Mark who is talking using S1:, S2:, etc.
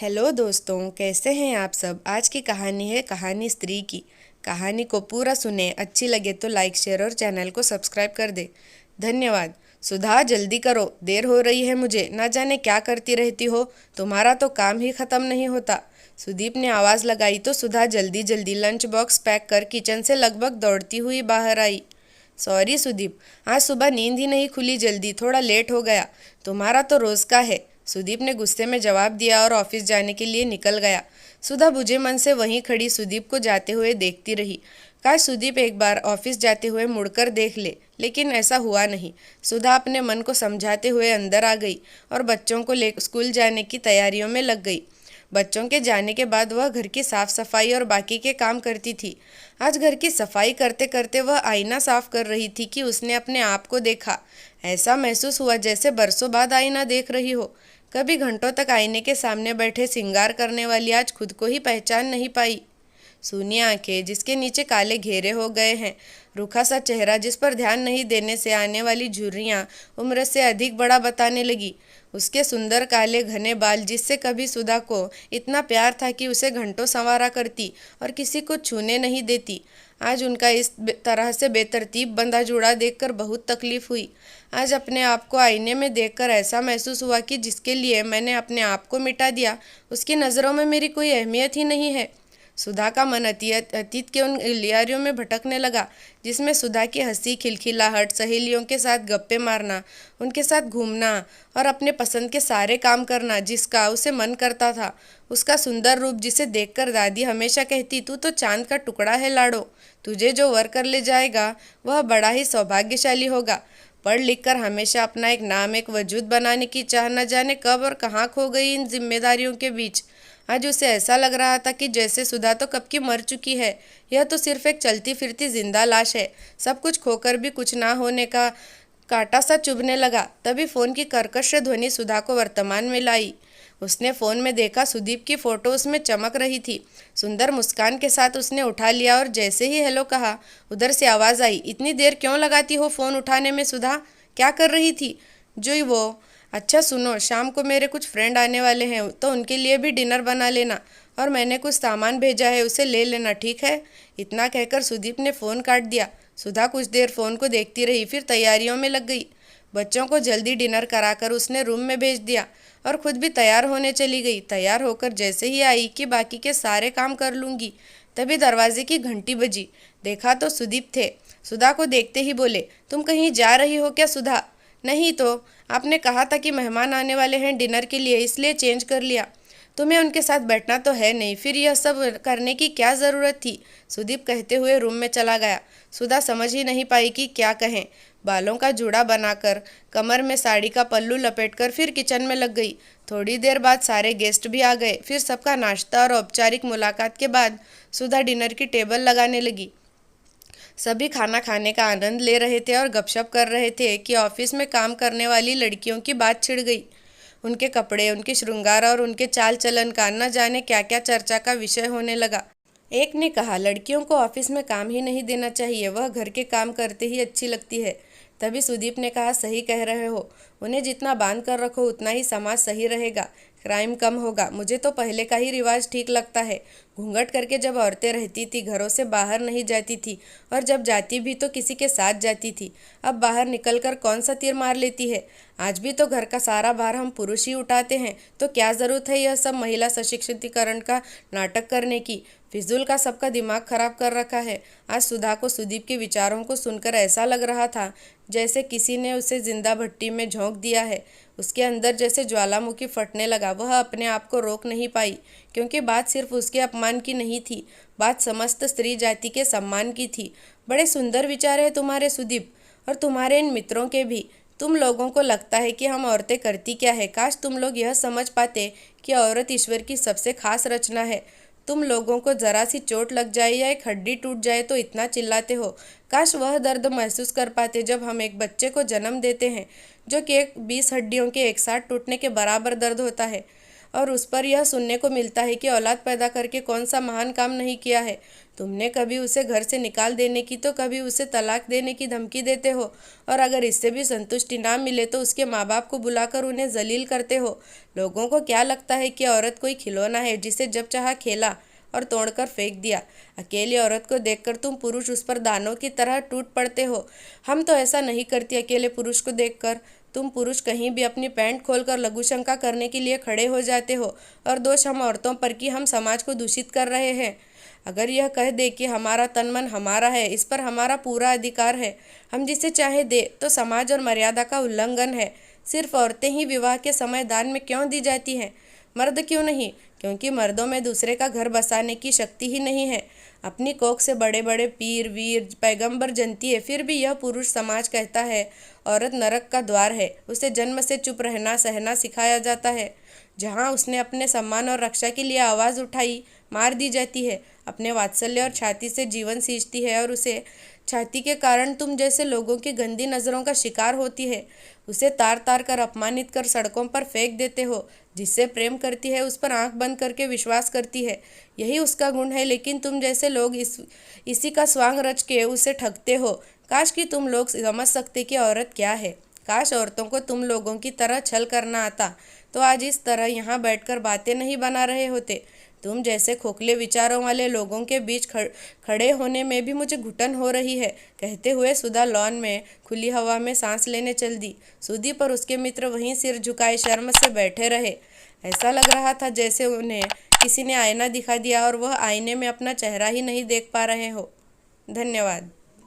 S1: Hello दोस्तों, कैसे हैं आप सब। आज की कहानी है कहानी स्त्री की। कहानी को पूरा सुने, अच्छी लगे तो लाइक शेयर और चैनल को सब्सक्राइब कर दे। धन्यवाद। सुधा, जल्दी करो, देर हो रही है मुझे। ना जाने क्या करती रहती हो, तुम्हारा तो काम ही खत्म नहीं होता। सुदीप ने आवाज़ लगाई तो सुधा जल्दी जल्दी लंच बॉक्स पैक कर किचन से लगभग दौड़ती हुई बाहर आई। सॉरी सुदीप, आज सुबह नींद ही नहीं खुली, जल्दी थोड़ा लेट हो गया। तुम्हारा तो रोज़ का है, सुदीप ने गुस्से में जवाब दिया और ऑफिस जाने के लिए निकल गया। सुधा बुझे मन से वहीं खड़ी सुदीप को जाते हुए देखती रही। काश सुदीप एक बार ऑफिस जाते हुए मुड़कर देख ले, लेकिन ऐसा हुआ नहीं। सुधा अपने मन को समझाते हुए अंदर आ गई और बच्चों को ले स्कूल जाने की तैयारियों में लग गई। बच्चों के जाने के बाद वह घर की साफ सफाई और बाकी के काम करती थी। आज घर की सफाई करते करते वह आईना साफ कर रही थी कि उसने अपने आप को देखा। ऐसा महसूस हुआ जैसे बरसों बाद आईना देख रही हो। कभी घंटों तक आईने के सामने बैठे सिंगार करने वाली आज खुद को ही पहचान नहीं पाई। सूनी आंखें जिसके नीचे काले घेरे हो गए हैं, रूखा सा चेहरा जिस पर ध्यान नहीं देने से आने वाली झुर्रियाँ उम्र से अधिक बड़ा बताने लगी, उसके सुंदर काले घने बाल जिससे कभी सुधा को इतना प्यार था कि उसे घंटों संवारा करती और किसी को छूने नहीं देती। आज उनका इस तरह से बेतरतीब बंधा जुड़ा देखकर बहुत तकलीफ हुई। आज अपने आप को आईने में देखकर ऐसा महसूस हुआ कि जिसके लिए मैंने अपने आप को मिटा दिया, उसकी नज़रों में मेरी कोई अहमियत ही नहीं है। सुधा का मन अतीत के उन गलियारियों में भटकने लगा जिसमें सुधा की हंसी, खिलखिलाहट, सहेलियों के साथ गप्पे मारना, उनके साथ घूमना और अपने पसंद के सारे काम करना जिसका उसे मन करता था। उसका सुंदर रूप जिसे देखकर दादी हमेशा कहती, तू तो चांद का टुकड़ा है लाडो, तुझे जो वर कर ले जाएगा वह बड़ा ही सौभाग्यशाली होगा। पढ़ लिख कर हमेशा अपना एक नाम, एक वजूद बनाने की चाह न जाने कब और कहाँ खो गई इन जिम्मेदारियों के बीच। आज उसे ऐसा लग रहा था कि जैसे सुधा तो कब की मर चुकी है, यह तो सिर्फ एक चलती फिरती जिंदा लाश है। सब कुछ खोकर भी कुछ ना होने का कांटा सा चुभने लगा। तभी फोन की कर्कश ध्वनि सुधा को वर्तमान में लाई। उसने फ़ोन में देखा, सुदीप की फ़ोटो उसमें चमक रही थी। सुंदर मुस्कान के साथ उसने उठा लिया और जैसे ही हेलो कहा, उधर से आवाज़ आई, इतनी देर क्यों लगाती हो फ़ोन उठाने में सुधा, क्या कर रही थी। जो वो, अच्छा सुनो, शाम को मेरे कुछ फ्रेंड आने वाले हैं तो उनके लिए भी डिनर बना लेना, और मैंने कुछ सामान भेजा है उसे ले लेना, ठीक है। इतना कहकर सुदीप ने फ़ोन काट दिया। सुधा कुछ देर फ़ोन को देखती रही, फिर तैयारियों में लग गई। बच्चों को जल्दी डिनर कराकर उसने रूम में भेज दिया और खुद भी तैयार होने चली गई। तैयार होकर जैसे ही आई कि बाकी के सारे काम कर लूँगी, तभी दरवाजे की घंटी बजी। देखा तो सुदीप थे। सुधा को देखते ही बोले, तुम कहीं जा रही हो क्या सुधा। नहीं तो, आपने कहा था कि मेहमान आने वाले हैं डिनर के लिए, इसलिए चेंज कर लिया। तुम्हें उनके साथ बैठना तो है नहीं, फिर यह सब करने की क्या ज़रूरत थी। सुदीप कहते हुए रूम में चला गया। सुधा समझ ही नहीं पाई कि क्या कहें। बालों का जूड़ा बनाकर, कमर में साड़ी का पल्लू लपेटकर फिर किचन में लग गई। थोड़ी देर बाद सारे गेस्ट भी आ गए। फिर सबका नाश्ता और औपचारिक मुलाकात के बाद सुधा डिनर की टेबल लगाने लगी। सभी खाना खाने का आनंद ले रहे थे और गपशप कर रहे थे कि ऑफिस में काम करने वाली लड़कियों की बात छिड़ गई। उनके कपड़े, उनके श्रृंगार और उनके चाल चलन का न जाने क्या क्या चर्चा का विषय होने लगा। एक ने कहा, लड़कियों को ऑफिस में काम ही नहीं देना चाहिए, वह घर के काम करते ही अच्छी लगती है। तभी सुदीप ने कहा, सही कह रहे हो, उन्हें जितना बांध कर रखो उतना ही समाज सही रहेगा, क्राइम कम होगा। मुझे तो पहले का ही रिवाज ठीक लगता है। घूंघट करके जब औरतें रहती थी, घरों से बाहर नहीं जाती थी, और जब जाती भी तो किसी के साथ जाती थी। अब बाहर निकलकर कौन सा तीर मार लेती है। आज भी तो घर का सारा भार हम पुरुष ही उठाते हैं, तो क्या ज़रूरत है यह सब महिला सशक्तिकरण का नाटक करने की। फिजूल का सबका दिमाग खराब कर रखा है। आज सुधा को सुदीप के विचारों को सुनकर ऐसा लग रहा था जैसे किसी ने उसे जिंदा भट्टी में झोंक दिया है। उसके अंदर जैसे ज्वालामुखी फटने लगा। वह अपने आप को रोक नहीं पाई, क्योंकि बात सिर्फ उसके अपमान की नहीं थी, बात समस्त स्त्री जाति के सम्मान की थी। बड़े सुंदर विचार है तुम्हारे सुदीप, और तुम्हारे इन मित्रों के भी। तुम लोगों को लगता है कि हम औरतें करती क्या है। काश तुम लोग यह समझ पाते कि औरत ईश्वर की सबसे खास रचना है। तुम लोगों को जरा सी चोट लग जाए या एक हड्डी टूट जाए तो इतना चिल्लाते हो। काश वह दर्द महसूस कर पाते जब हम एक बच्चे को जन्म देते हैं, जो कि 20 हड्डियों के एक साथ टूटने के बराबर दर्द होता है। और उस पर यह सुनने को मिलता है कि औलाद पैदा करके कौन सा महान काम नहीं किया है। तुमने कभी उसे घर से निकाल देने की तो कभी उसे तलाक देने की धमकी देते हो, और अगर इससे भी संतुष्टि ना मिले तो उसके माँ बाप को बुलाकर उन्हें जलील करते हो। लोगों को क्या लगता है कि औरत कोई खिलौना है जिसे जब चाहा खेला और तोड़कर फेंक दिया। अकेली औरत को देखकर तुम पुरुष उस पर दानों की तरह टूट पड़ते हो। हम तो ऐसा नहीं करती अकेले पुरुष को देखकर। तुम पुरुष कहीं भी अपनी पैंट खोलकर लघुशंका करने के लिए खड़े हो जाते हो, और दोष हम औरतों पर कि हम समाज को दूषित कर रहे हैं। अगर यह कह दे कि हमारा तन मन हमारा है, इस पर हमारा पूरा अधिकार है, हम जिसे चाहे दे, तो समाज और मर्यादा का उल्लंघन है। सिर्फ औरतें ही विवाह के समय दान में क्यों दी जाती हैं, मर्द क्यों नहीं? क्योंकि मर्दों में दूसरे का घर बसाने की शक्ति ही नहीं है। अपनी कोख से बड़े बड़े पीर वीर पैगंबर जनती है, फिर भी यह पुरुष समाज कहता है औरत नरक का द्वार है। उसे जन्म से चुप रहना सहना सिखाया जाता है। जहाँ उसने अपने सम्मान और रक्षा के लिए आवाज़ उठाई, मार दी जाती है। अपने वात्सल्य और छाती से जीवन सींचती है, और उसे छाती के कारण तुम जैसे लोगों की गंदी नज़रों का शिकार होती है। उसे तार तार कर अपमानित कर सड़कों पर फेंक देते हो। जिससे प्रेम करती है उस पर आंख बंद करके विश्वास करती है, यही उसका गुण है। लेकिन तुम जैसे लोग इसी का स्वांग रच के उसे ठगते हो। काश कि तुम लोग समझ सकते कि औरत क्या है। काश औरतों को तुम लोगों की तरह छल करना आता, तो आज इस तरह यहाँ बैठकर बातें नहीं बना रहे होते। तुम जैसे खोखले विचारों वाले लोगों के बीच खड़े होने में भी मुझे घुटन हो रही है। कहते हुए सुधा लॉन में खुली हवा में सांस लेने चल दी। सुधी पर उसके मित्र वहीं सिर झुकाए शर्म से बैठे रहे। ऐसा लग रहा था जैसे उन्हें किसी ने आईना दिखा दिया और वह आईने में अपना चेहरा ही नहीं देख पा रहे हो। धन्यवाद।